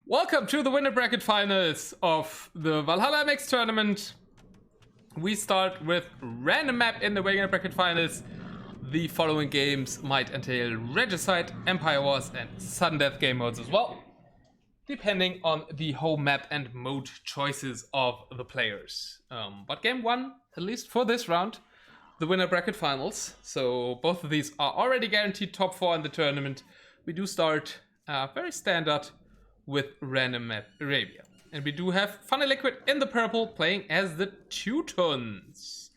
Welcome to the winner bracket finals of the Valhalla MX tournament. We start with random map in the winner bracket finals. The following games might entail Regicide, Empire Wars and sudden death game modes as well, depending on the home map and mode choices of the players. But game one, at least for this round, the winner bracket finals. So both of these are already guaranteed top 4 in the tournament. We do start very standard with random map Arabia. And we do have Funny Liquid in the purple playing as the Teutons.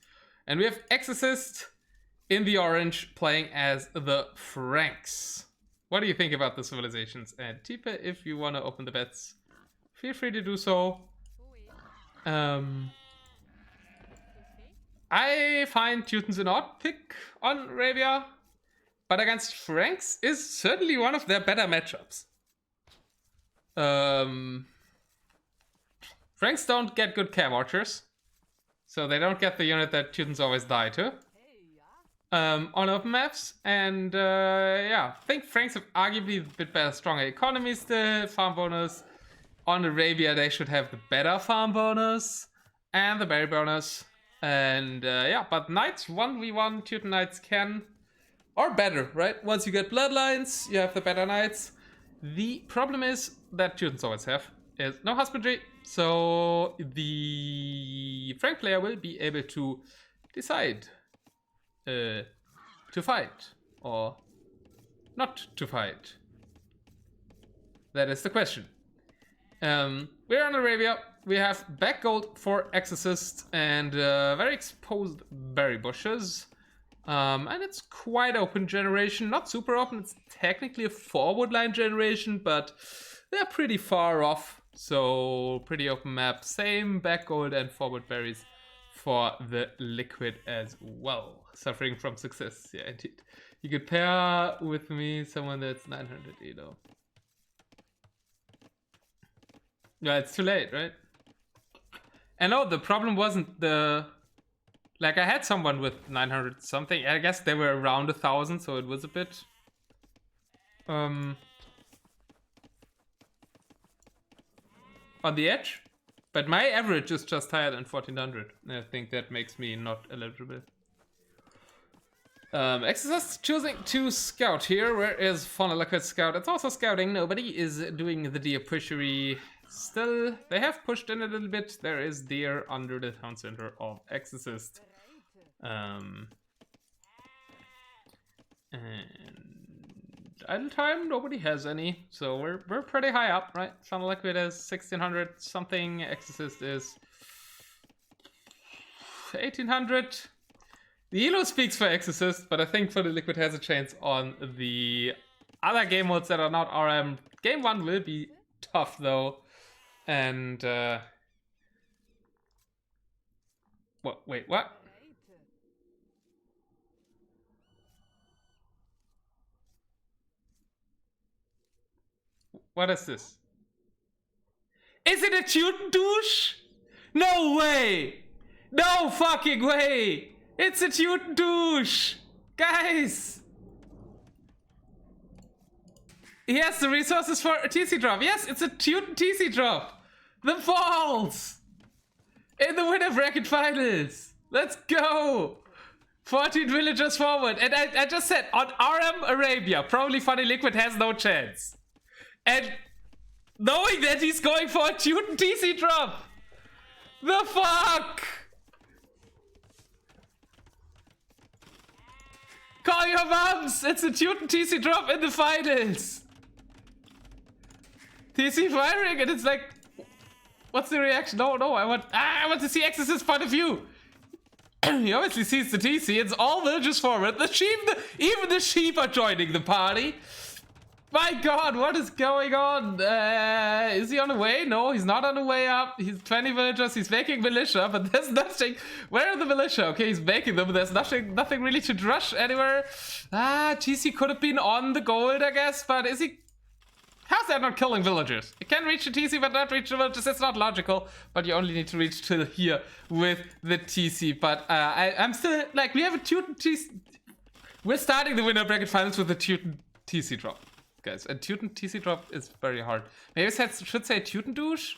And we have Exorcist in the orange playing as the Franks. What do you think about the civilizations? And Tipe, if you want to open the bets, feel free to do so. I find Teutons an odd pick on Arabia, but against Franks is certainly one of their better matchups. Franks don't get good cam archers, so they don't get the unit that Teutons always die to on open maps. And yeah, I think Franks have arguably a bit better, stronger economy still, farm bonus. On Arabia, they should have the better farm bonus and the berry bonus. And yeah, but Knights 1v1 Teuton Knights can, or better, right? Once you get bloodlines, you have the better Knights. The problem is that Teutons always have is no husbandry, so the Frank player will be able to decide to fight or not to fight. That is the question. We're on Arabia. We have back gold for Exorcist and very exposed berry bushes. And it's quite open generation, not super open, it's technically a forward line generation, but they're pretty far off, so pretty open map. Same back gold and forward berries for the liquid as well. Suffering from success, yeah indeed. You could pair with me someone that's 900 Elo. Yeah, it's too late, right? And no, the problem wasn't the... Like, I had someone with 900 something. I guess they were around 1,000, so it was a bit... on the edge. But my average is just higher than 1,400. I think that makes me not eligible. Exorcist choosing to scout here. Where is Funny Liquid scout? It's also scouting. Nobody is doing the deer pushery. Still, they have pushed in a little bit. There is deer under the town center of Exorcist. And idle time, nobody has any, so we're pretty high up, right? Funny Liquid is 1,600 something. Exorcist is 1,800. The elo speaks for Exorcist, but I think Funny Liquid has a chance on the other game modes that are not RM. Game 1 will be tough though. And what? Wait, what? What is this? Is it a Teuton douche? No way! No fucking way! It's a Teuton douche! Guys! He has the resources for a TC drop. Yes, it's a Teuton TC drop. The Falls! In the winner bracket finals. Let's go! 14 villagers forward. And I just said, on RM Arabia, probably Funny Liquid has no chance. And knowing that he's going for a Teuton TC drop. The fuck? Call your mums! It's a Teuton TC drop in the finals. TC firing, and it's like, what's the reaction? No, I want to see Exorcist's point of view. He obviously sees the TC. It's all villagers forward. The sheep, even the sheep are joining the party. My god, what is going on? Is he on the way? No, he's not on the way up. He's 20 villagers, he's making militia, but there's nothing. Where are the militia? Okay, he's making them, but there's nothing really to rush anywhere. TC could have been on the gold, I guess, but is he... How's that not killing villagers? You can reach the TC, but not reach the villagers. It's not logical, but you only need to reach till here with the TC. But I'm still, like, we have a Teuton TC. We're starting the winner bracket finals with a Teuton TC drop. guys. And Teuton TC drop is very hard. Maybe I should say Teuton douche?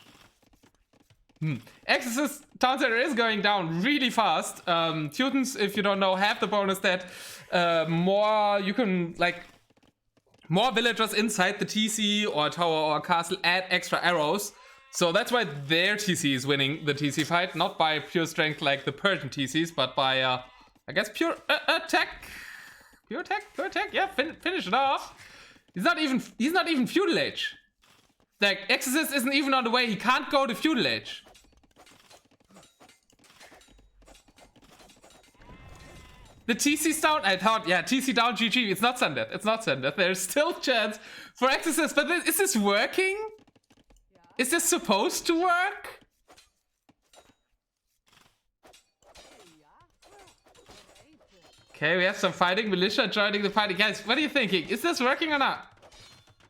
Exorcist town center is going down really fast. Teutons, if you don't know, have the bonus that more villagers inside the TC or tower or castle add extra arrows. So that's why their TC is winning the TC fight, not by pure strength like the Persian TCs, but by I guess pure attack. Pure attack. Yeah, finish it off. He's not even feudal age. Like Exorcist isn't even on the way. He can't go to feudal age. The TC's down. I thought, yeah, TC down. GG. It's not Sundeath. There's still chance for Exorcist. But is this working? Is this supposed to work? Okay, we have some fighting. Militia joining the party. Guys, what are you thinking? Is this working or not?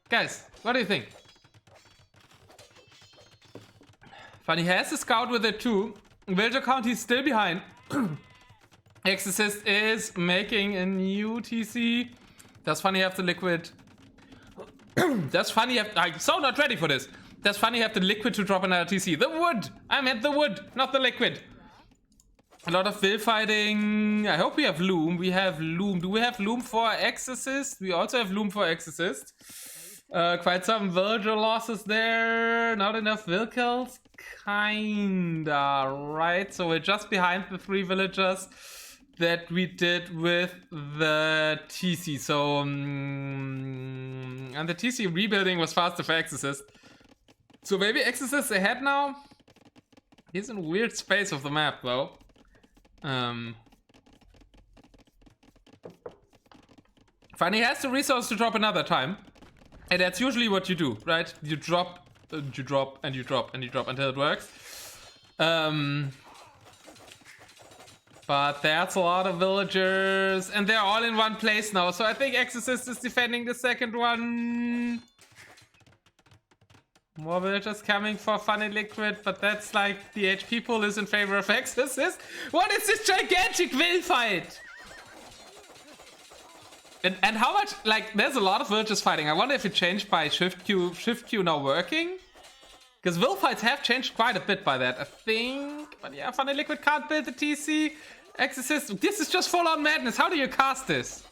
Guys, what do you think? Funny has a scout with it too. Villager count, he's still behind. Exorcist is making a new TC. Does Funny have the liquid? Does Funny have... I'm so not ready for this. Does Funny have the liquid to drop another TC? The wood! I meant the wood, not the liquid. A lot of will fighting. I hope we have loom. We have loom. Do we have loom for Exorcist? We also have loom for Exorcist. Quite some villager losses there. Not enough will kills. Kinda, right? So we're just behind the 3 villagers that we did with the TC. So, and the TC rebuilding was faster for Exorcist. So maybe Exorcist ahead now? He's in a weird space of the map though. Funny has the resource to drop another time. And that's usually what you do, right? You drop, and you drop, and you drop, and you drop until it works. But that's a lot of villagers, and they're all in one place now. So I think Exorcist is defending the second one. More villagers coming for Funny Liquid, but that's like the HP pool is in favor of Exorcist. What is this gigantic will fight? And how much, like, there's a lot of villagers fighting. I wonder if it changed by Shift Q now working? Because will fights have changed quite a bit by that, I think. But yeah, Funny Liquid can't build the TC. Exorcist, this is just full-on madness. How do you cast this?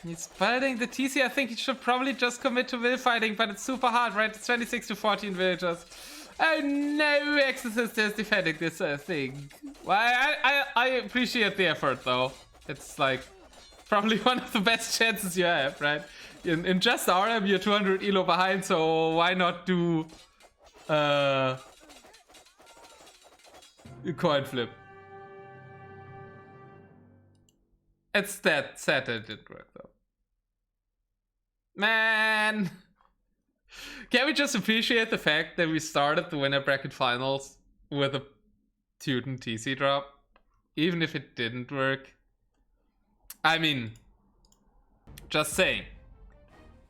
He's building the TC. I think he should probably just commit to will fighting, but it's super hard, right? It's 26 to 14 villagers. Oh no, Exorcist is defending this thing. Well, I appreciate the effort, though. It's like probably one of the best chances you have, right? In just RM, you're 200 elo behind, so why not do a coin flip? It's that sad that it didn't work, though. Man! Can we just appreciate the fact that we started the winner bracket finals with a Teuton TC drop? Even if it didn't work. I mean, just saying.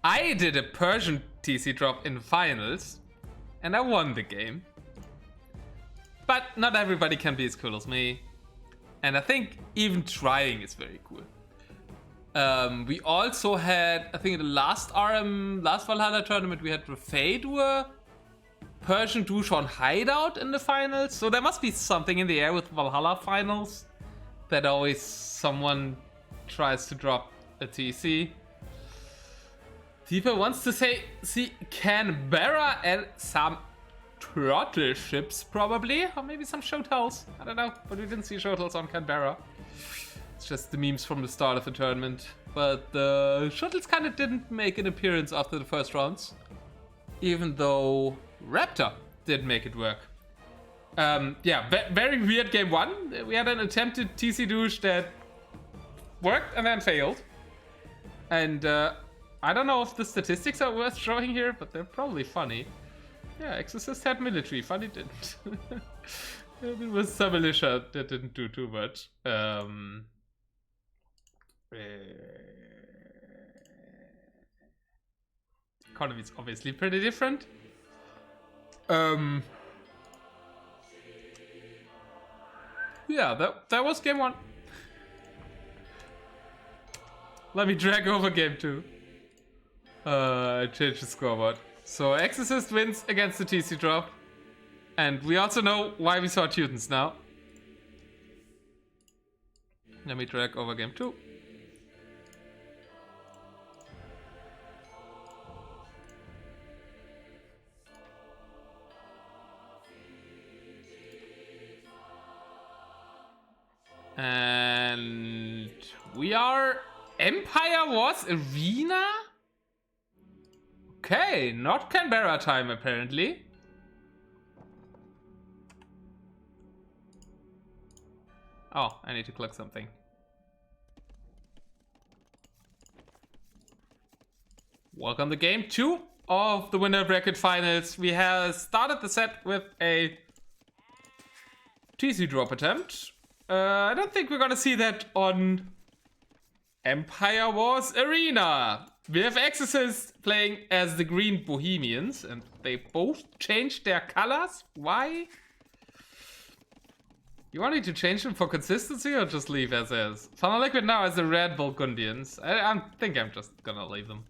I did a Persian TC drop in finals, and I won the game. But not everybody can be as cool as me. And I think even trying is very cool. We also had, I think in the last Valhalla tournament, we had Rafay do a Persian Dushan hideout in the finals. So there must be something in the air with Valhalla finals that always someone tries to drop a TC. Deeper wants to see Canberra and some turtle ships probably, or maybe some showtels. I don't know, but we didn't see showtels on Canberra. It's just the memes from the start of the tournament. But the shuttles kind of didn't make an appearance after the first rounds, even though Raptor did make it work. Yeah, very weird game one. We had an attempted TC douche that worked and then failed. And I don't know if the statistics are worth showing here, but they're probably funny. Yeah, Exorcist had military, Funny didn't. It was some militia that didn't do too much. Economy is obviously pretty different. Yeah, that was game one. Let me drag over game two. Change the scoreboard. So Exorcist wins against the TC drop. And we also know why we saw Teutons now. Let me drag over game 2. And we are Empire Wars Arena? Okay, not Canberra time apparently. Oh, I need to click something. Welcome to game 2 of the winner bracket finals. We have started the set with a TC drop attempt. I don't think we're gonna see that on Empire Wars Arena. We have Exorcist playing as the Green Bohemians, and they both changed their colors. Why? You want me to change them for consistency or just leave as is? Thunder Liquid now as the Red Burgundians. I think I'm just gonna leave them.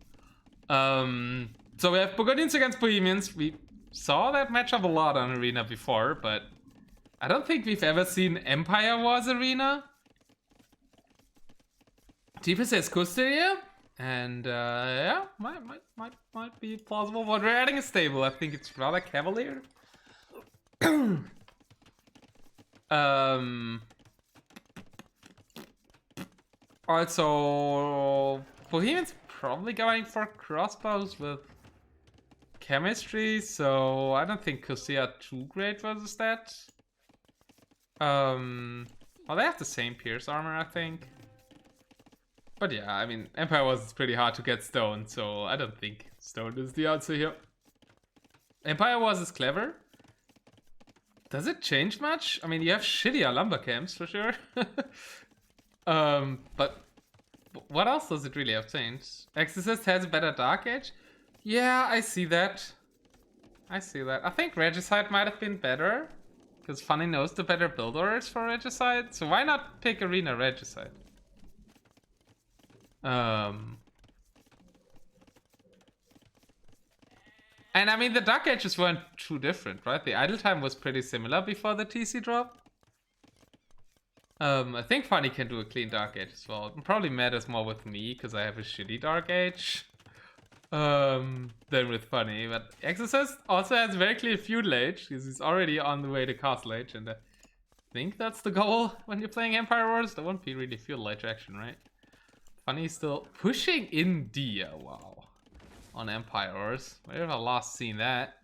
So we have Burgundians against Bohemians. We saw that matchup a lot on Arena before, but I don't think we've ever seen Empire Wars Arena. Deeper says Custodia, and yeah, might be plausible. But we're adding a stable. I think it's rather Cavalier. Also, Bohemians probably going for crossbows with chemistry, so I don't think Custodia are too great versus that. Well, they have the same pierce armor, I think. But yeah, I mean, Empire Wars is pretty hard to get stone, so I don't think stone is the answer here. Empire Wars is clever. Does it change much? I mean, you have shittier lumber camps for sure. But what else does it really have changed? Exorcist has a better Dark Age? Yeah, I see that. I think Regicide might have been better. Because Funny knows the better build orders for Regicide. So why not pick Arena Regicide? And I mean, the Dark Ages weren't too different, right? The idle time was pretty similar before the TC drop. I think Funny can do a clean Dark Age as well. It probably matters more with me, because I have a shitty Dark Age. Than with Funny. But Exorcist also has very clear Feudal Age, because he's already on the way to Castle Age, and I think that's the goal when you're playing Empire Wars. There won't be really Feudal Age action, right? Funny still pushing India, wow. On Empire Wars. Where have I last seen that?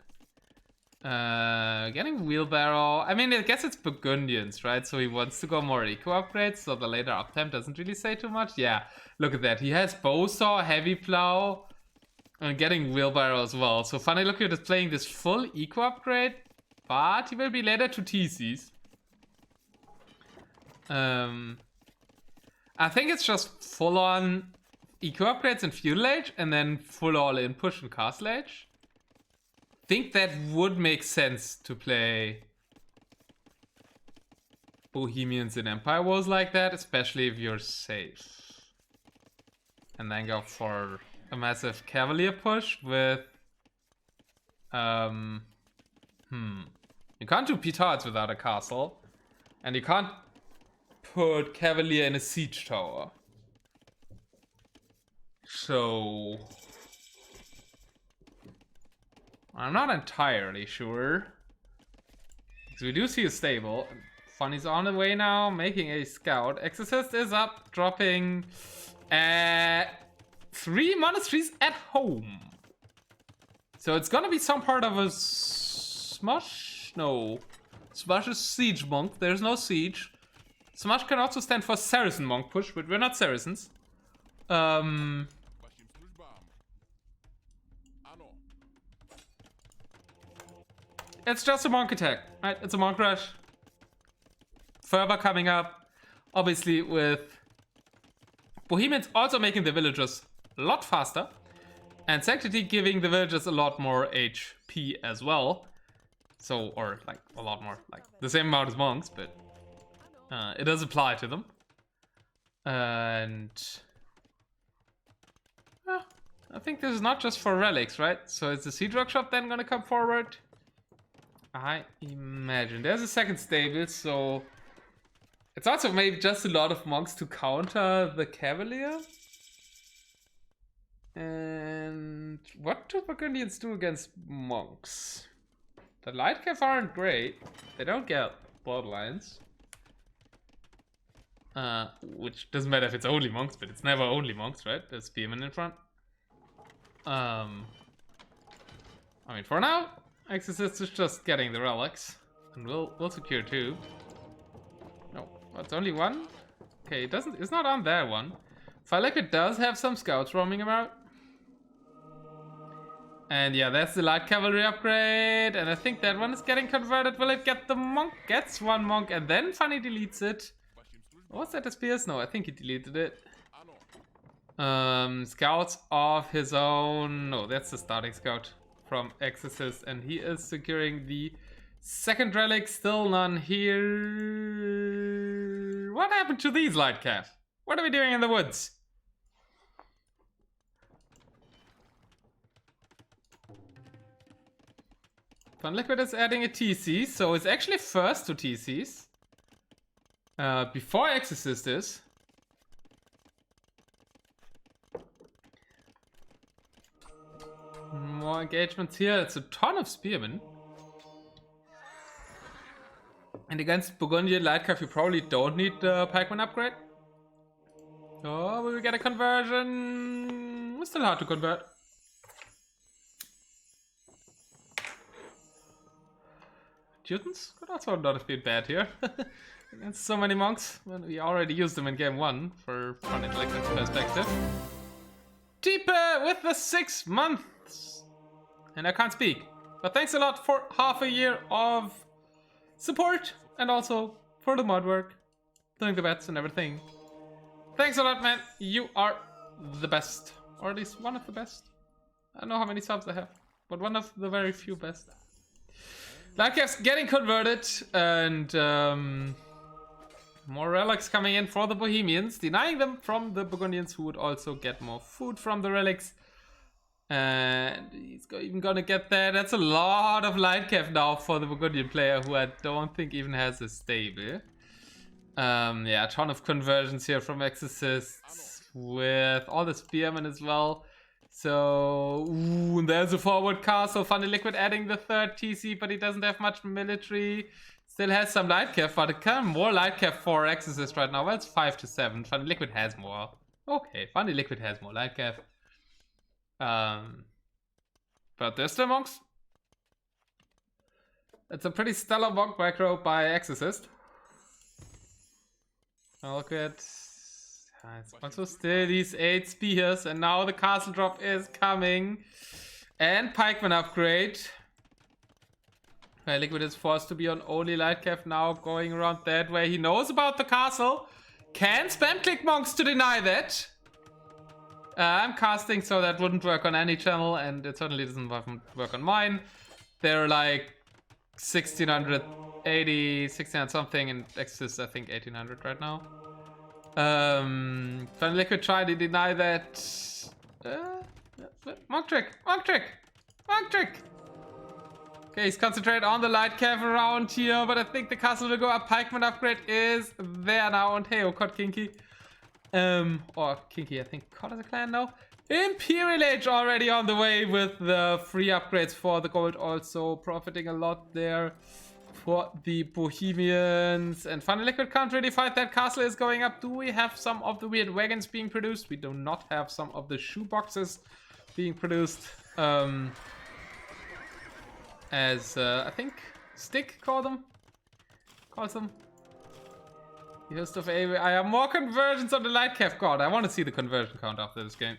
Getting Wheelbarrow. I mean, I guess it's Burgundians, right? So he wants to go more eco upgrades, so the later uptime doesn't really say too much. Yeah, look at that. He has Bowsaw, Heavy Plow, and getting Wheelbarrow as well. So Funny Liquid is playing this full eco upgrade, but he will be later to TCs. I think it's just full on eco upgrades and Feudal Age, and then full all in push and Castle Age. I think that would make sense to play Bohemians in Empire Wars like that, especially if you're safe. And then go for a massive Cavalier push with... You can't do Petards without a castle. And you can't put Cavalier in a siege tower. So... I'm not entirely sure. So we do see a stable. Funny's on the way now, making a scout. Exorcist is up, dropping 3 monasteries at home. So it's gonna be some part of a Smush? No. Smush is Siege Monk, there's no Siege. Smush can also stand for Saracen Monk push, but we're not Saracens. It's just a monk attack, right? It's a monk rush. Fervor coming up, obviously with Bohemians also making the villagers a lot faster, and Sanctity giving the villagers a lot more HP as well. So, or like a lot more, like the same amount as monks, but it does apply to them. And I think this is not just for relics, right? So is the Seed Rock Shop then gonna come forward? I imagine. There's a second stable, so... It's also maybe just a lot of monks to counter the Cavalier. And what do Burgundians do against monks? The Lightcav aren't great. They don't get bloodlines. Which doesn't matter if it's only monks, but it's never only monks, right? There's spearmen in front. I mean, for now, Exorcist is just getting the relics. And we'll secure 2. No, it's only 1? Okay, it's not on that one. Liquid does have some scouts roaming about. And yeah, that's the light cavalry upgrade. And I think that one is getting converted. Will it get the monk? Gets 1 monk and then Funny deletes it. Was that the spears? No, I think he deleted it. Scouts of his own. No, that's the starting scout from Exorcist. And he is securing the second relic. Still none here. What happened to these light cav? What are we doing in the woods? Fun Liquid is adding a TC, so it's actually first to TCs. Before Exorcist is. More engagements here. It's a ton of spearmen. And against Burgundian Lightcav, you probably don't need the pikeman upgrade. Oh, will we get a conversion? It's still hard to convert. Teutons could also not have been bad here. Against so many monks. Well, we already used them in game 1 for an intellectual perspective. Deeper with the 6 months. And I can't speak. But thanks a lot for half a year of support. And also for the mod work. Doing the bets and everything. Thanks a lot, man. You are the best. Or at least one of the best. I don't know how many subs I have. But one of the very few best. Lightcav's getting converted. And more relics coming in for the Bohemians. Denying them from the Burgundians, who would also get more food from the relics. And he's even gonna get that. That's a lot of Lightcav now for the Burgundian player, who I don't think even has a stable. Yeah, a ton of conversions here from Exorcists with all the spearmen as well. So, ooh, there's a forward castle. Funny Liquid adding the 3rd TC, but he doesn't have much military. Still has some Lightcav, but it kind of more Lightcav for Exorcist right now. Well, it's 5 to 7. Funny Liquid has more. Okay, Funny Liquid has more Lightcav. But there's the monks. It's a pretty stellar monk macro by Exorcist. Look at... It's also still these 8 spears, and now the castle drop is coming. And pikeman upgrade. Liquid is forced to be on only Lightcav now, going around that way. He knows about the castle. Can spam click monks to deny that. I'm casting, so that wouldn't work on any channel, and it certainly doesn't work on mine. They're like 1680, 1600 something, and Exorcist I think 1800 right now. Fun Liquid trying to deny that. Monk trick, monk trick, monk trick. Okay, he's concentrated on the Lightcav around here, but I think the castle will go up. Pikeman upgrade is there now, and hey, caught Kinky. Or Kinky, I think, caught as a clan now. Imperial Age already on the way with the free upgrades for the gold, also profiting a lot there for the Bohemians. And Funny Liquid can't really fight that. Castle is going up. Do we have some of the weird wagons being produced? We do not have some of the shoe boxes being produced. As I think Stick calls them. Host of A. I have more conversions on the Lightcav god. I want to see the conversion count after this game.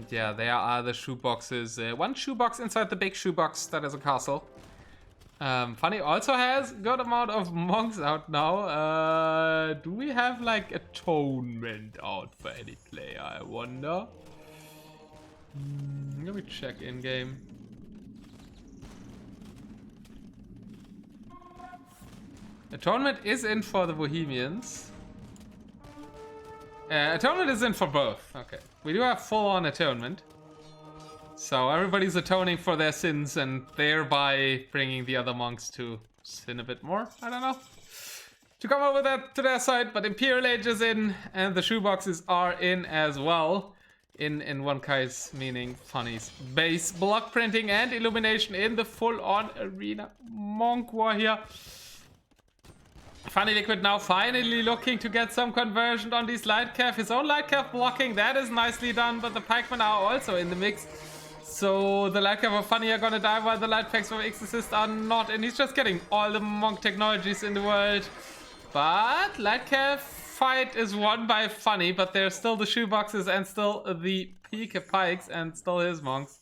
Yeah, there are the shoeboxes. 1 shoebox inside the big shoebox that is a castle. Funny also has a good amount of monks out now. Do we have like atonement out for any player, I wonder? Let me check in game. Atonement is in for the Bohemians. Atonement is in for both. Okay. We do have full-on atonement. So everybody's atoning for their sins and thereby bringing the other monks to sin a bit more. I don't know. To come over that to their side, but Imperial Age is in and the shoeboxes are in as well. In one case, meaning Funny's base. Block printing and illumination in the full-on arena. Monk war here. Funny Liquid now finally looking to get some conversion on these Lightcav. His own Lightcav blocking, that is nicely done, but the Pikemen are also in the mix. So the Lightcav of Funny are gonna die while the Light Packs of x0r6zt are not, and he's just getting all the Monk technologies in the world. But Lightcav fight is won by Funny, but there's still the shoeboxes and still the PK Pikes and still his monks.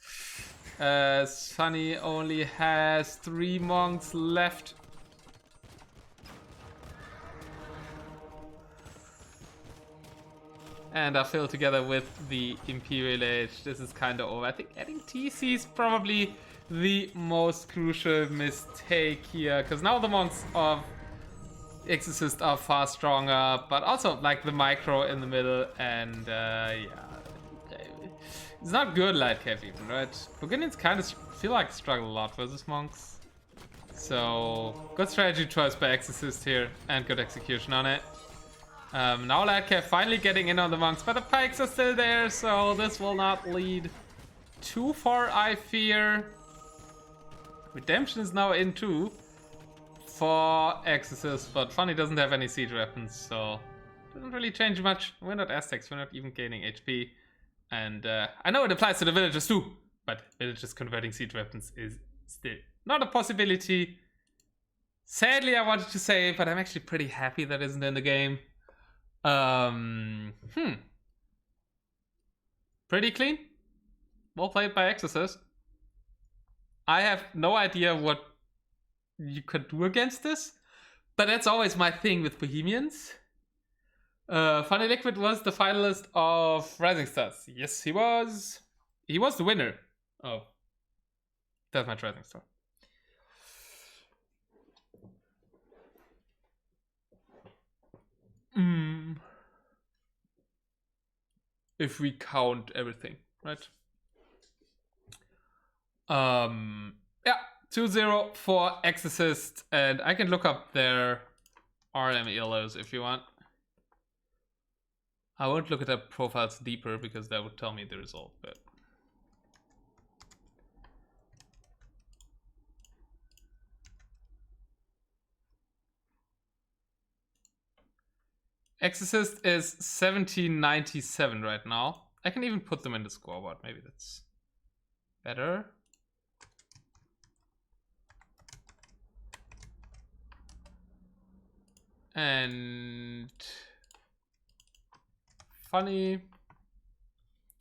Funny only has 3 monks left. And are filled together with the Imperial Age. This is kind of over. I think adding TC is probably the most crucial mistake here, because now the monks of x0r6zt are far stronger, but also like the micro in the middle, and yeah, it's not good Lightcav even, right? Beginnings kind of feel like struggle a lot versus monks, so good strategy choice by x0r6zt here and good execution on it. Now Lightcav finally getting in on the monks, but the pikes are still there, so this will not lead too far, I fear. Redemption is now in too for x0r6zt, but Funny doesn't have any siege weapons, so doesn't really change much. We're not Aztecs, we're not even gaining HP. And I know it applies to the villagers too, but villagers converting siege weapons is still not a possibility. Sadly, I wanted to say, but I'm actually pretty happy that isn't in the game. Pretty clean. Well played by x0r6zt. I have no idea what you could do against this, but that's always my thing with Bohemians. Funny Liquid was the finalist of Rising Stars. Yes, he was. He was the winner of Deathmatch Rising Star. If we count everything, right? Yeah, 2-0 for x0r6zt, and I can look up their RM ELOs if you want. I won't look at their profiles deeper because that would tell me the result, but x0r6zt is 1797 right now. I can even put them in the scoreboard. Maybe that's better. And Funny.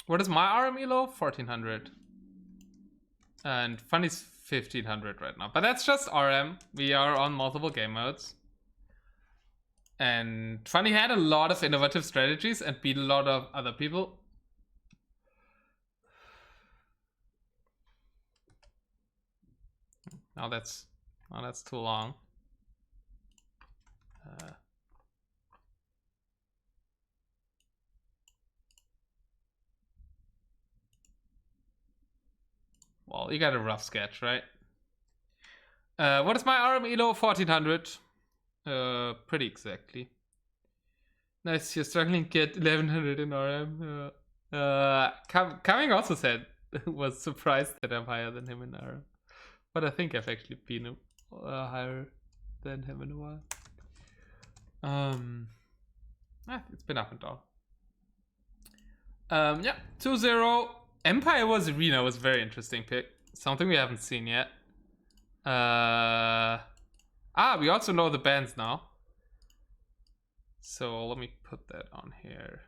What is my RM elo? 1400. And Funny's 1500 right now. But that's just RM. We are on multiple game modes. And Funny had a lot of innovative strategies and beat a lot of other people. Now that's too long. Well, you got a rough sketch, right? What is my RM elo? 1400. Pretty exactly. Nice, you're struggling to get 1100 in RM. Coming also said was surprised that I'm higher than him in RM. But I think I've actually been higher than him in a while. It's been up and down. Yeah, 2-0. Empire was Arena was a very interesting pick. Something we haven't seen yet. We also know the bands now. So let me put that on here.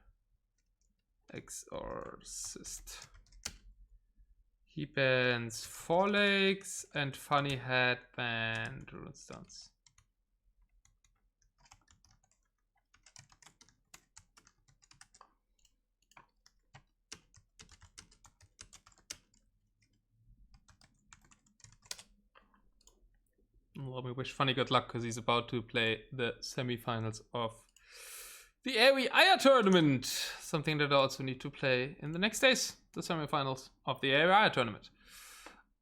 x0r6zt. He bans Four Lakes and Funny Head banned Runestones. Let me wish Funny good luck because he's about to play the semi-finals of The AVI tournament, something that I also need to play in the next days, the semifinals of the AVI tournament.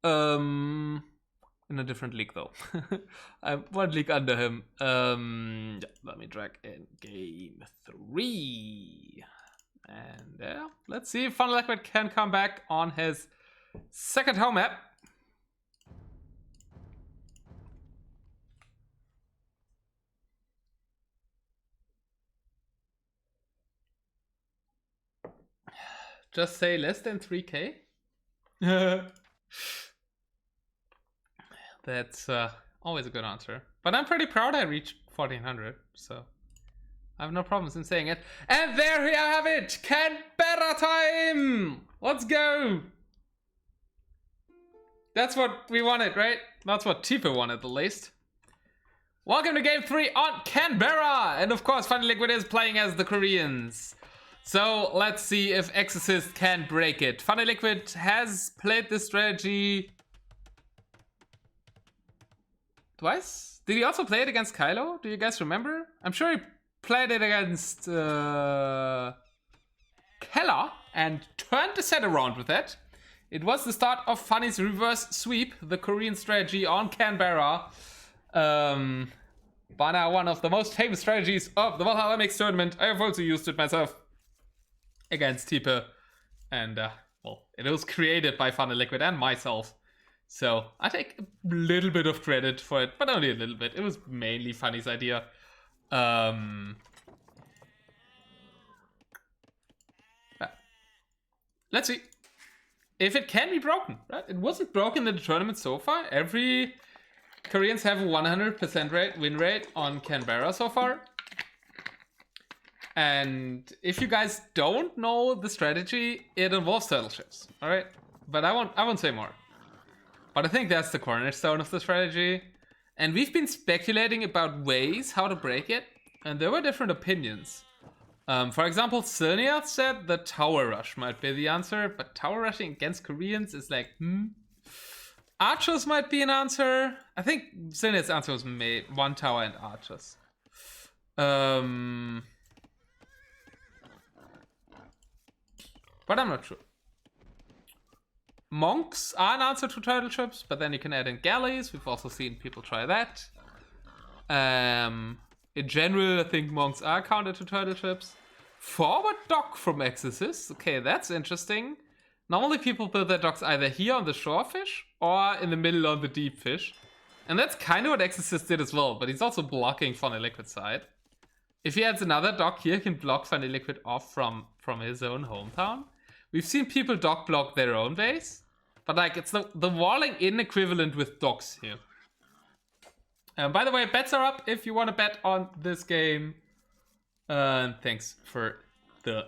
In a different league though. I'm one league under him. Yeah, let me drag in game 3. And yeah, let's see if Funnel Liquid can come back on his second home map. Just say less than 3k. That's always a good answer. But I'm pretty proud I reached 1400, so I have no problems in saying it. And there we have it! Canberra time! Let's go! That's what we wanted, right? That's what Tifa wanted, at least. Welcome to game 3 on Canberra! And of course, Funny Liquid is playing as the Koreans. So let's see if x0r6zt can break it. Funny Liquid has played this strategy twice? Did he also play it against Kylo? Do you guys remember? I'm sure he played it against Keller and turned the set around with it. It was the start of Funny's reverse sweep, the Korean strategy on Canberra. By now one of the most famous strategies of the Valhalla Mix tournament. I have also used it myself against Tipe. And well, it was created by Funny Liquid and myself. So I take a little bit of credit for it, but only a little bit. It was mainly Funny's idea. Let's see if it can be broken, right? It wasn't broken in the tournament so far. Every Koreans have a 100% win rate on Canberra so far. And if you guys don't know the strategy, it involves turtle ships, all right? But I won't say more. But I think that's the cornerstone of the strategy. And we've been speculating about ways how to break it. And there were different opinions. For example, Silnia said the tower rush might be the answer. But tower rushing against Koreans is like, Archers might be an answer. I think Silnia's answer was one tower and archers. But I'm not sure. Monks are an answer to turtle ships, but then you can add in galleys. We've also seen people try that. In general, I think monks are counter to turtle ships. Forward dock from x0r6zt. Okay, that's interesting. Normally people build their docks either here on the shore fish or in the middle on the deep fish. And that's kind of what x0r6zt did as well, but he's also blocking Funny Liquid side. If he adds another dock here, he can block Funny Liquid off from his own hometown. We've seen people dock block their own base. But like, it's the walling in equivalent with docks here. By the way, bets are up if you want to bet on this game. Thanks for the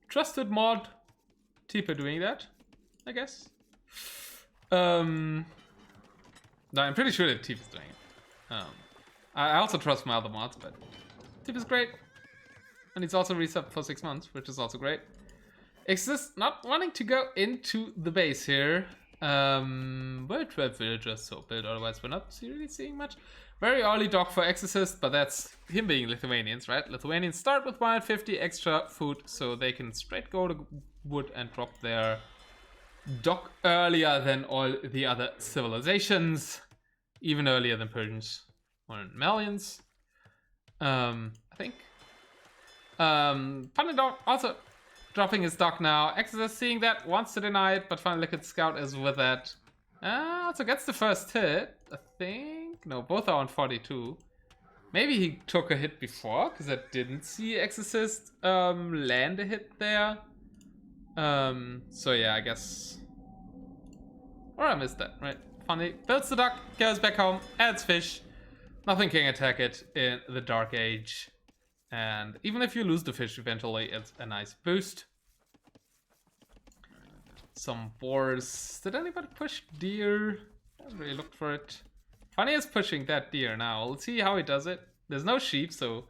trusted mod. Tipa doing that, I guess. No, I'm pretty sure that Tipa's doing it. I also trust my other mods, but Tipa's great. And he's also resubbed for 6 months, which is also great. x0r6zt not wanting to go into the base here. Well, 12 villagers so built, otherwise we're not really seeing much. Very early dock for x0r6zt, but that's him being Lithuanians, right? Lithuanians start with 150 extra food, so they can straight go to wood and drop their dock earlier than all the other civilizations. Even earlier than Persians or Malians. I think. Funny Dog also dropping his dock now. x0r6zt seeing that, wants to deny it, but Funny Liquid Scout is with that. Also gets the first hit, I think. No, both are on 42. Maybe he took a hit before, because I didn't see x0r6zt land a hit there. So yeah, I guess. Or I missed that, right? Funny builds the dock, goes back home, adds fish. Nothing can attack it in the Dark Age. And even if you lose the fish eventually, it's a nice boost. Some boars. Did anybody push deer? I haven't really looked for it. Funny is pushing that deer now. Let's see how he does it. There's no sheep, so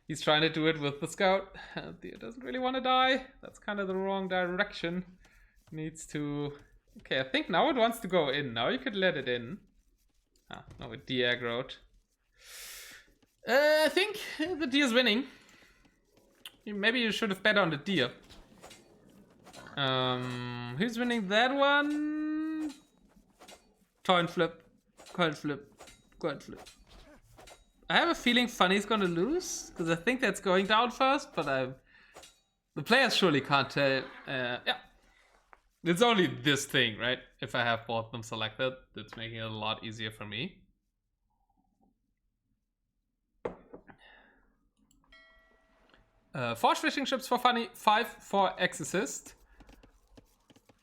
he's trying to do it with the scout. Deer doesn't really want to die. That's kind of the wrong direction. Needs to... Okay, I think now it wants to go in. Now you could let it in. Ah, no, it de-aggroed. I think the deer's winning. Maybe you should have bet on the deer. Who's winning that one? Coin flip. Coin flip. Coin flip. I have a feeling Funny's gonna lose, because I think that's going down first, but the players surely can't tell. Yeah. It's only this thing, right? If I have both of them selected, it's making it a lot easier for me. Four fishing ships for Funny, 5 for Exorcist.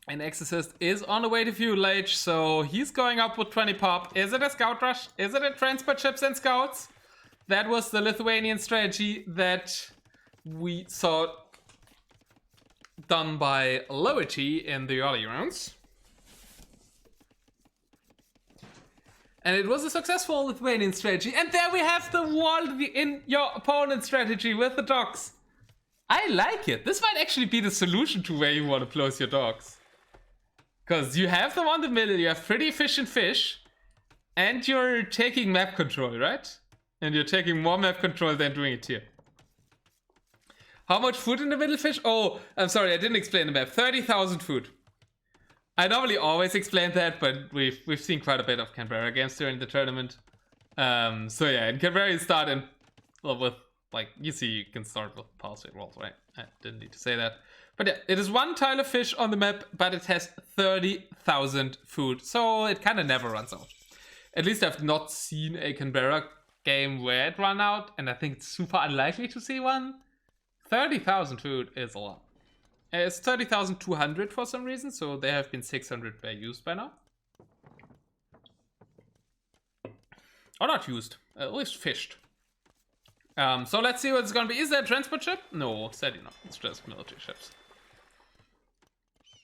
And Exorcist is on the way to Fuel Age, so he's going up with 20 pop. Is it a scout rush? Is it a transport ships and scouts? That was the Lithuanian strategy that we saw done by Loity in the early rounds. And it was a successful Lithuanian strategy. And there we have the wall in your opponent's strategy with the docks. I like it. This might actually be the solution to where you want to close your docks. Because you have them on the middle, you have pretty efficient fish, and you're taking map control, right? And you're taking more map control than doing it here. How much food in the middle fish? Oh, I'm sorry, I didn't explain the map. 30,000 food. I normally always explain that, but we've seen quite a bit of Canberra games during the tournament. So yeah, in Canberra you start in, well, with, like, you see you can start with pulse rate rolls, right? I didn't need to say that. But yeah, it is one tile of fish on the map, but it has 30,000 food, so it kind of never runs out. At least I've not seen a Canberra game where it ran out, and I think it's super unlikely to see one. 30,000 food is a lot. It's 30,200 for some reason, so there have been 600 were used by now. Or not used, at least fished. So let's see what it's gonna be. Is there a transport ship? No, sadly not. It's just military ships.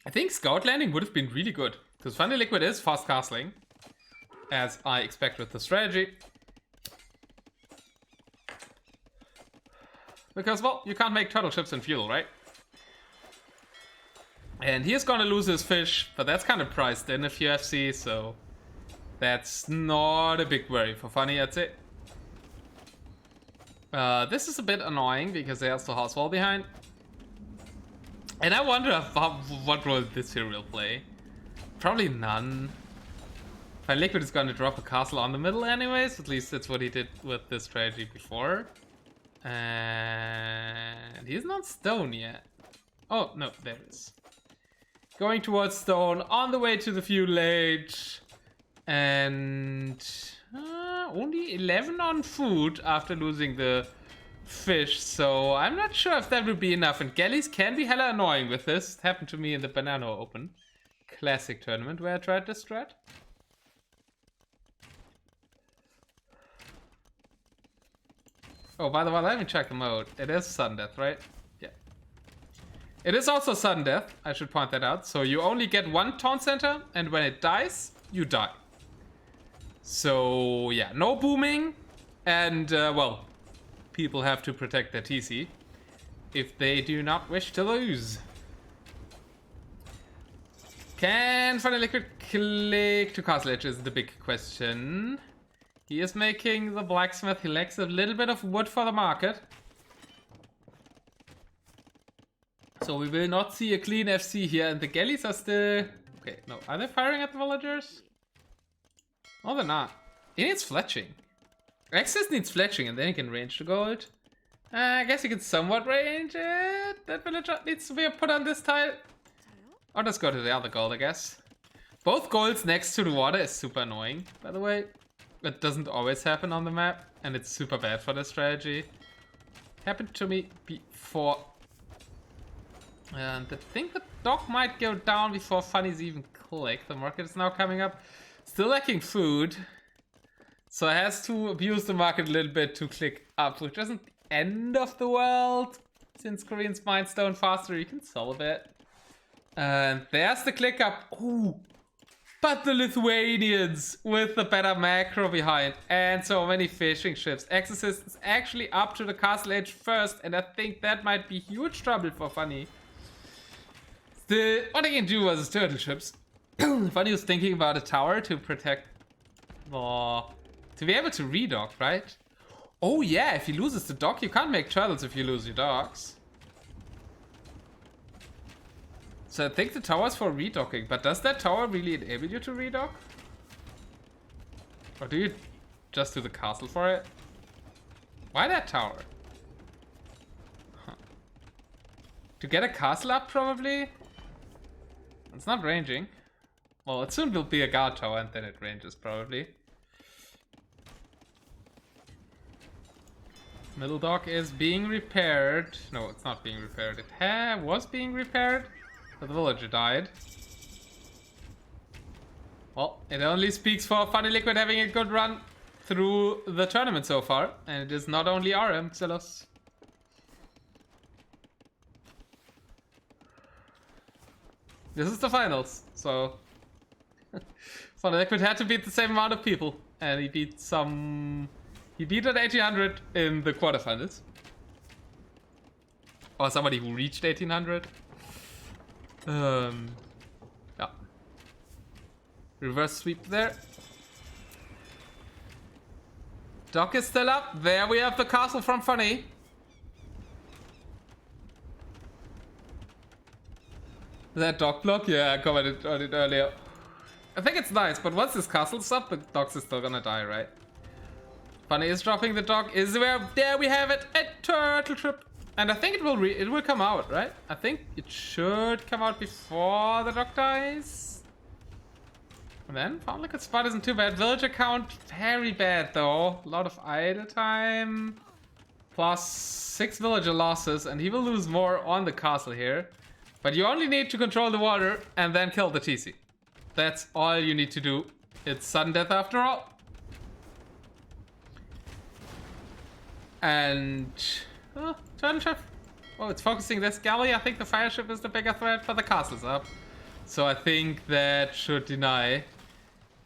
I think Scout Landing would have been really good, because Funny Liquid is fast castling, as I expect with the strategy. Because, well, you can't make turtle ships and fuel, right? And he's gonna lose his fish, but that's kind of priced in if you FC, so that's not a big worry for Funny, I'd say. This is a bit annoying because there's the house wall behind. And I wonder what role this here will play. Probably none. Fine Liquid is gonna drop a castle on the middle anyways, at least that's what he did with this strategy before. And he's not stone yet. Oh, no, there it is. Going towards stone, on the way to the Fuel Age. And only 11 on food after losing the fish, so I'm not sure if that would be enough. And galleys can be hella annoying with this. It happened to me in the Banana Open Classic tournament where I tried this strat. Oh, by the way, let me check the mode. It is sudden death, right? Yeah. It is also sudden death, I should point that out. So you only get one taunt center, and when it dies, you die. So yeah, no booming, and well, people have to protect their TC if they do not wish to lose. Can Funny Liquid click to Castle Edge is the big question. He is making the blacksmith. He lacks a little bit of wood for the market. So we will not see a clean FC here, and the galleys are still... Okay, no, are they firing at the villagers? Oh, they're not. He needs fletching. Access needs fletching, and then he can range the gold. I guess he can somewhat range it. That villager needs to be put on this tile. Or just go to the other gold, I guess. Both golds next to the water is super annoying, by the way. It doesn't always happen on the map, and it's super bad for this strategy. Happened to me before. And I think the dock might go down before Funny's even click. The market is now coming up. Still lacking food. So it has to abuse the market a little bit to click up, which isn't the end of the world. Since Koreans mine stone faster, you can sell a bit. And there's the click up. Ooh. But the Lithuanians with the better macro behind and so many fishing ships. Exorcist is actually up to the castle edge first, and I think that might be huge trouble for Funny. Still, what I can do was turtle ships. Funny was thinking about a tower to protect to be able to redock, right? Oh yeah, if he loses the dock, you can't make turtles if you lose your docks. So I think the tower's for redocking, but does that tower really enable you to redock? Or do you just do the castle for it? Why that tower? Huh. To get a castle up, probably? It's not ranging. Well, it soon will be a guard tower and then it ranges, probably. Middle dock is being repaired. No, it's not being repaired. It was being repaired, but the villager died. Well, it only speaks for Funny Liquid having a good run through the tournament so far. And it is not only RM, Xylos. This is the finals, so... Funny Liquid had to beat the same amount of people. And he beat some... He beat an 1800 in the quarterfinals. Or somebody who reached 1800. Yeah. Reverse sweep there. Dock is still up. There we have the castle from Funny. That dock block? Yeah, I commented on it earlier. I think it's nice, but once this castle's up, the docks is still gonna die, right? Funny is dropping the dock. Is where there we have it, a turtle ship, and I think it will come out, right? I think it should come out before the dock dies. And then Found Liquid spot isn't too bad. Villager count very bad though. A lot of idle time, plus 6 villager losses, and he will lose more on the castle here. But you only need to control the water and then kill the TC. That's all you need to do. It's sudden death after all. And... turtle ship. Oh, it's focusing this galley. I think the fire ship is the bigger threat, but the castle's up. So I think that should deny.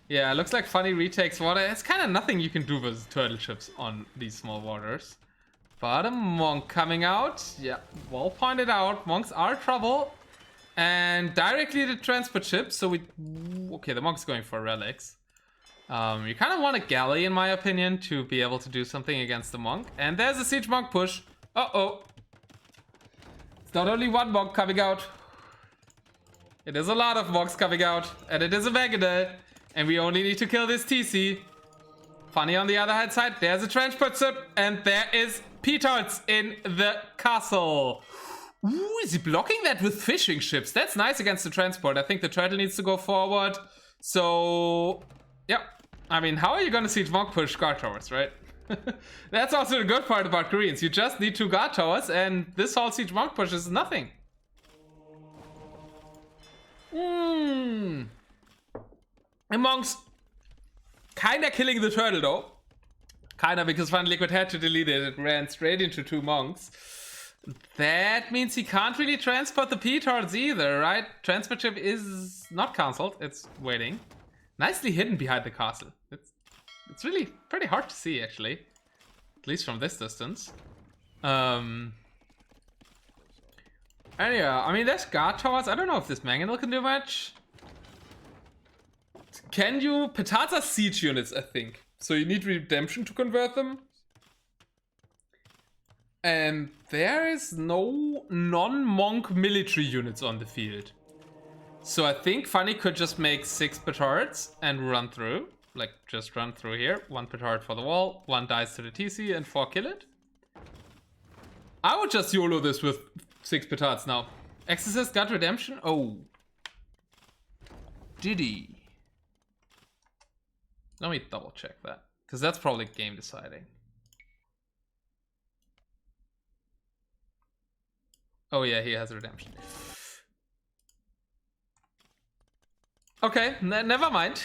Yeah, it looks like Funny retakes water. It's kind of nothing you can do with turtle ships on these small waters. But a monk coming out. Yeah, well pointed out. Monks are trouble. And directly the transport ship. So we... Okay, the monk's going for relics. You kind of want a galley, in my opinion, to be able to do something against the monk. And there's a siege monk push. Uh-oh. It's not only one monk coming out. It is a lot of monks coming out. And it is a Megadel. And we only need to kill this TC. Funny on the other hand side. There's a transport ship. And there is Petards in the castle. Ooh, is he blocking that with fishing ships? That's nice against the transport. I think the turtle needs to go forward. So, yeah. I mean, how are you going to siege monk push guard towers, right? That's also the good part about Koreans. You just need 2 guard towers, and this whole siege monk push is nothing. The monks kinda killing the turtle though. Kinda, because Funny Liquid had to delete it. It ran straight into 2 monks. That means he can't really transport the Petards either, right? Transport ship is not cancelled. It's waiting. Nicely hidden behind the castle. It's really pretty hard to see, actually. At least from this distance. And yeah, I mean, there's guard towers. I don't know if this Mangonel can do much. Can you... Petards are siege units, I think. So you need redemption to convert them. And there is no non-monk military units on the field. So I think Funny could just make 6 petards and run through. Like, just run through here. 1 petard for the wall, 1 dies to the TC, and 4 kill it. I would just YOLO this with 6 petards now. Exorcist got redemption? Oh. Did he? Let me double check that. Because that's probably game deciding. Oh yeah, he has redemption. Okay, never mind.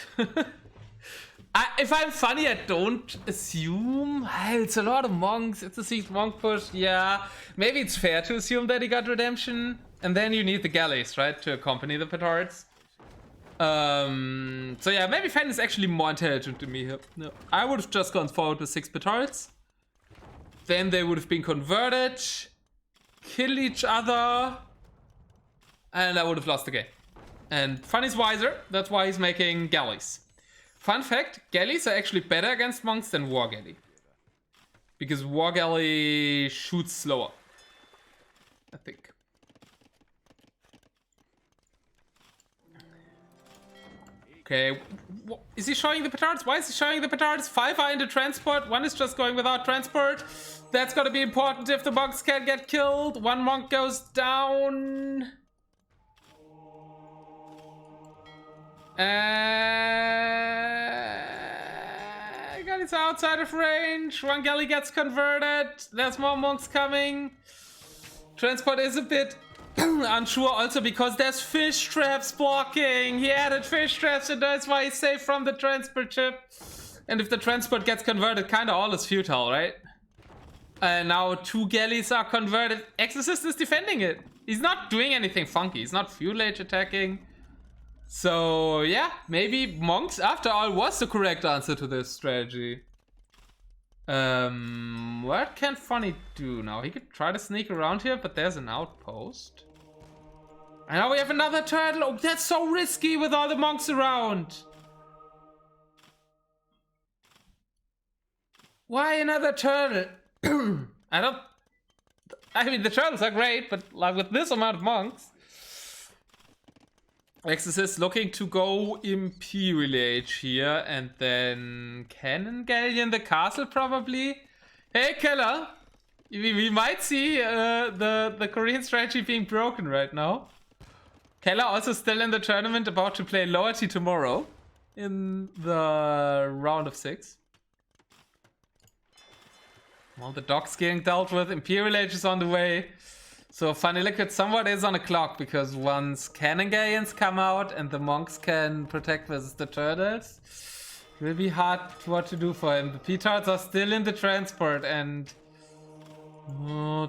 If I'm Funny, I don't assume. It's a lot of monks. It's a siege monk push. Yeah, maybe it's fair to assume that he got redemption. And then you need the galleys, right, to accompany the petards. So yeah, maybe Fan is actually more intelligent than me here. No, I would have just gone forward with 6 petards. Then they would have been converted, kill each other, and I would have lost the game. And Funny's wiser, that's why he's making galleys. Fun fact, galleys are actually better against monks than war galley. Because war galley shoots slower, I think. Okay, is he showing the petards? Why is he showing the petards? 5 are in the transport, 1 is just going without transport. That's gonna be important if the monks can get killed. 1 monk goes down. Galley's outside of range. 1 galley gets converted. There's more monks coming. Transport is a bit unsure also because there's fish traps blocking. He added fish traps and that's why he's safe from the transport ship. And if the transport gets converted, kind of all is futile, right? And now 2 galleys are converted. Exorcist is defending it. He's not doing anything funky. He's not fuel age attacking. So yeah, maybe monks after all was the correct answer to this strategy. What can Funny do now? He could try to sneak around here, but there's an outpost. And now we have another turtle. Oh, that's so risky with all the monks around. Why another turtle? I mean, the turtles are great, but like with this amount of monks. Exorcist looking to go Imperial Age here and then Cannon Galleon the castle probably. Hey Keller, we might see the Korean strategy being broken right now. Keller also still in the tournament, about to play Loyalty tomorrow in the round of 6. Well, the dock's getting dealt with, Imperial Age is on the way. So Funny Liquid somewhat is on a clock because once Cannon Galleons come out and the monks can protect versus the turtles, it will be hard what to do for him. The petards are still in the transport and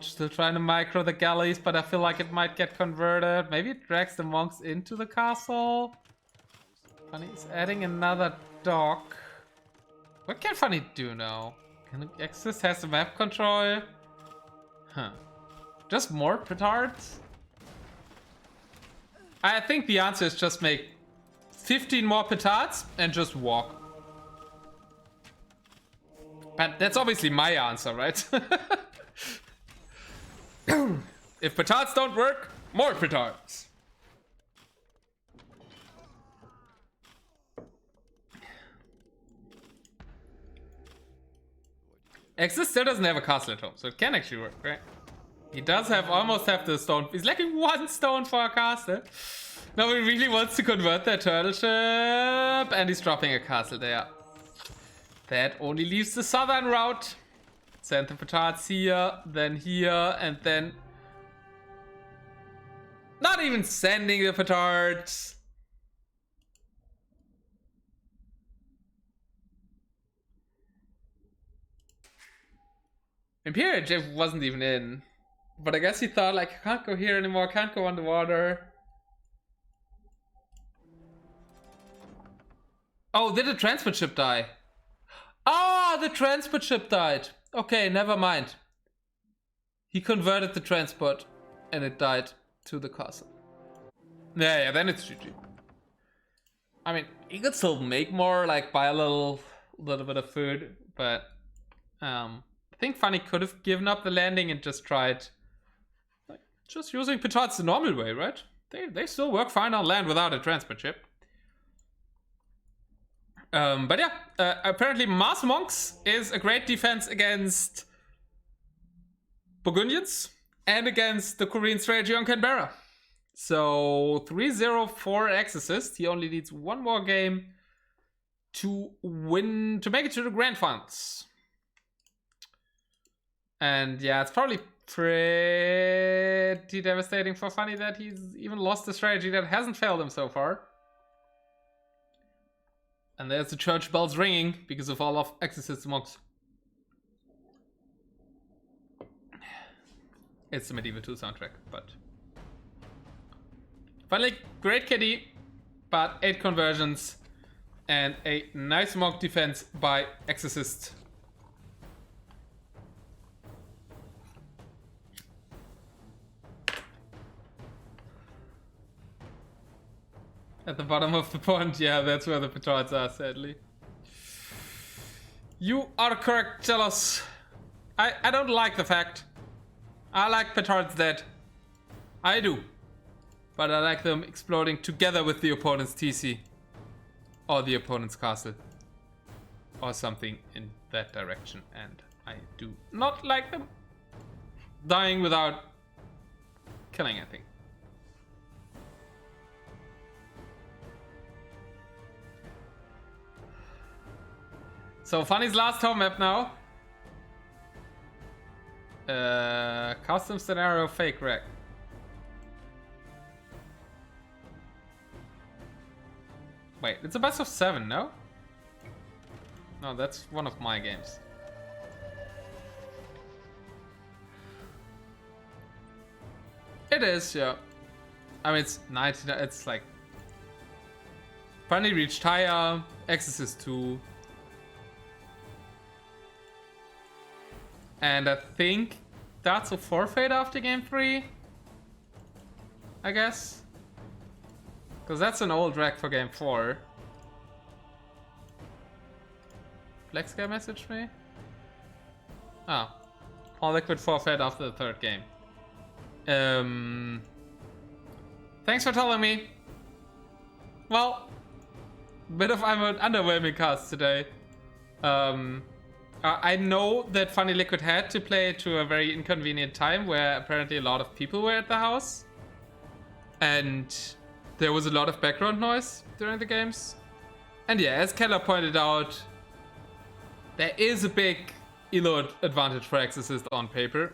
still trying to micro the galleys, but I feel like it might get converted. Maybe it drags the monks into the castle. Funny is adding another dock. What can Funny do now? Can Exorcist has the map control? Huh. Just more petards? I think the answer is just make 15 more petards and just walk. But that's obviously my answer, right? If petards don't work, more petards. Exis still doesn't have a castle at home, so it can actually work, right? He does have almost have the stone. He's lacking 1 stone for a castle. Now he really wants to convert that turtle ship, and he's dropping a castle there. That only leaves the southern route. Send the petards here, and then not even sending the petards. Imperial Jeff wasn't even in. But I guess he thought, like, I can't go here anymore, can't go underwater. Oh, did the transport ship die? Ah, the transport ship died. Okay, never mind. He converted the transport and it died to the castle. Yeah, then it's GG. I mean, he could still make more, like buy a little bit of food, but I think Funny could have given up the landing and just tried just using petards the normal way, right? They still work fine on land without a transport ship. But yeah, apparently Mars Monks is a great defense against Burgundians and against the Korean strategy on Canberra. So 3-0-4 Exorcist. He only needs 1 more game to win, to make it to the grand finals. And yeah, it's probably pretty devastating for Funny that he's even lost a strategy that hasn't failed him so far. And there's the church bells ringing because of all of Exorcist's monks. It's the Medieval 2 soundtrack, but Funny, great KD, but 8 conversions and a nice monk defense by Exorcist. At the bottom of the pond, yeah, that's where the petards are, sadly. You are correct, Jealous. I don't like the fact. I like petards dead. I do. But I like them exploding together with the opponent's TC. or the opponent's castle. Or something in that direction. And I do not like them dying without killing anything. So Funny's last home map now. Custom scenario fake wreck. Wait, it's a best of 7, no? No, that's one of my games. It is, yeah. I mean, it's 99, it's like... Funny reached higher, Exorcist 2. And I think that's a forfeit after game 3. I guess. Because that's an old wreck for game 4. Blacksky messaged me? Oh. All liquid forfeit after the 3rd game. Thanks for telling me. Well, bit of an underwhelming cast today. I know that Funny Liquid had to play to a very inconvenient time where apparently a lot of people were at the house. And there was a lot of background noise during the games. And yeah, as Keller pointed out, there is a big elo advantage for Exorcist on paper.